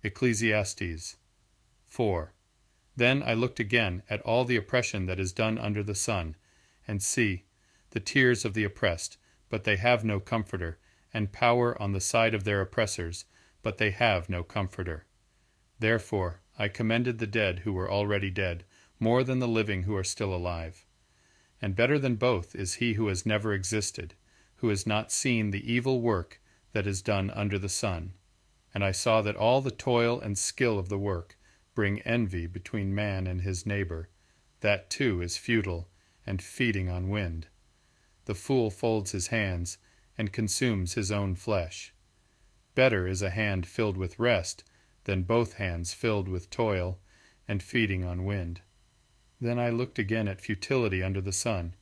Ecclesiastes 4. Then I looked again at all the oppression that is done under the sun, and see, the tears of the oppressed, but they have no comforter, and power on the side of their oppressors, but they have no comforter. Therefore I commended the dead who were already dead, more than the living who are still alive. And better than both is he who has never existed, who has not seen the evil work that is done under the sun. And I saw that all the toil and skill of the work bring envy between man and his neighbor. That too is futile and feeding on wind. The fool folds his hands and consumes his own flesh. Better is a hand filled with rest than both hands filled with toil and feeding on wind. Then I looked again at futility under the sun.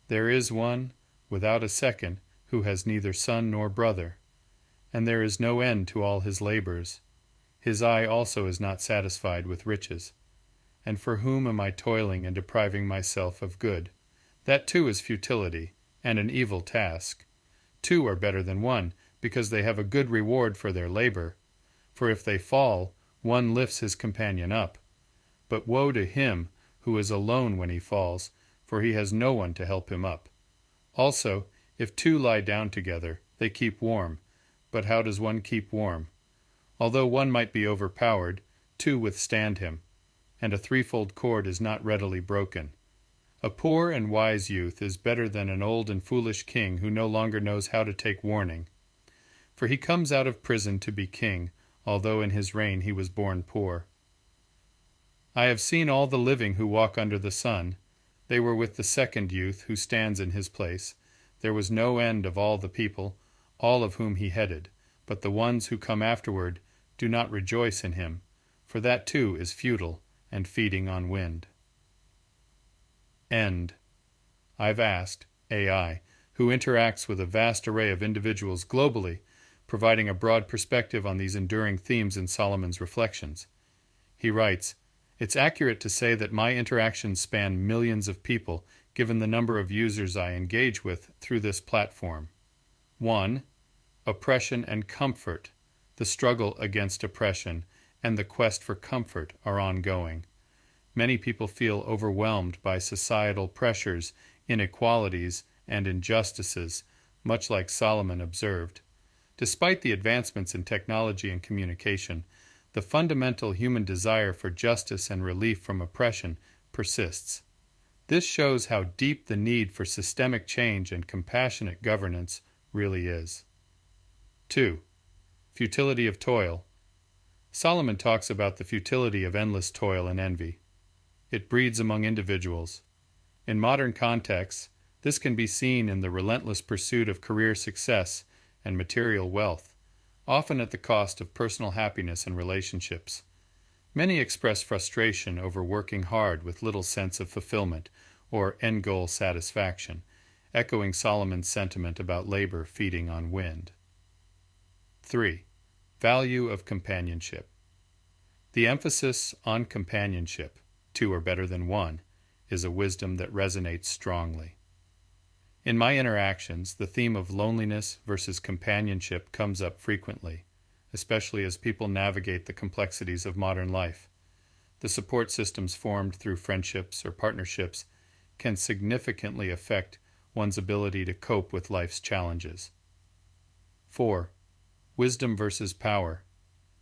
There is one, without a second, who has neither son nor brother, and there is no end to all his labors. His eye also is not satisfied with riches. And for whom am I toiling and depriving myself of good? That too is futility, and an evil task. Two are better than one, because they have a good reward for their labor. For if they fall, one lifts his companion up. But woe to him who is alone when he falls, for he has no one to help him up. Also, if two lie down together, they keep warm. But how does one keep warm? Although one might be overpowered, two withstand him, and a threefold cord is not readily broken. A poor and wise youth is better than an old and foolish king who no longer knows how to take warning. For he comes out of prison to be king, although in his reign he was born poor. I have seen all the living who walk under the sun. They were with the second youth who stands in his place. There was no end of all the people, all of whom he headed, but the ones who come afterward do not rejoice in him, for that too is futile and feeding on wind. End. I've asked AI, who interacts with a vast array of individuals globally, providing a broad perspective on these enduring themes in Solomon's reflections. He writes, "It's accurate to say that my interactions span millions of people, given the number of users I engage with through this platform. 1. Oppression and comfort. The struggle against oppression and the quest for comfort are ongoing. Many people feel overwhelmed by societal pressures, inequalities, and injustices, much like Solomon observed. Despite the advancements in technology and communication, the fundamental human desire for justice and relief from oppression persists. This shows how deep the need for systemic change and compassionate governance really is." 2. Futility of toil. Solomon talks about the futility of endless toil and envy. It breeds among individuals. In modern contexts, this can be seen in the relentless pursuit of career success and material wealth, often at the cost of personal happiness and relationships. Many express frustration over working hard with little sense of fulfillment or end-goal satisfaction, echoing Solomon's sentiment about labor feeding on wind. 3. Value of companionship. The emphasis on companionship, two are better than one, is a wisdom that resonates strongly. In my interactions, the theme of loneliness versus companionship comes up frequently, especially as people navigate the complexities of modern life. The support systems formed through friendships or partnerships can significantly affect one's ability to cope with life's challenges. 4. Wisdom versus power.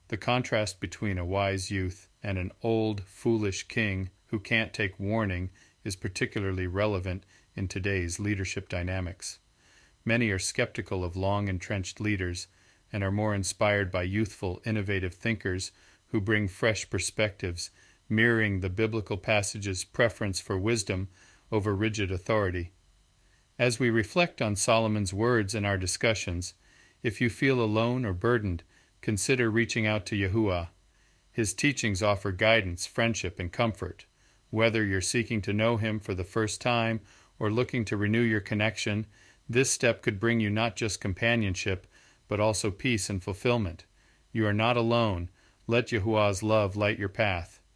The contrast between a wise youth and an old, foolish king who can't take warning is particularly relevant in today's leadership dynamics. Many are skeptical of long-entrenched leaders and are more inspired by youthful, innovative thinkers who bring fresh perspectives, mirroring the biblical passage's preference for wisdom over rigid authority. As we reflect on Solomon's words in our discussions, if you feel alone or burdened, consider reaching out to Yahuah. His teachings offer guidance, friendship, and comfort. Whether you're seeking to know him for the first time or looking to renew your connection, this step could bring you not just companionship, but also peace and fulfillment. You are not alone. Let Yahuah's love light your path.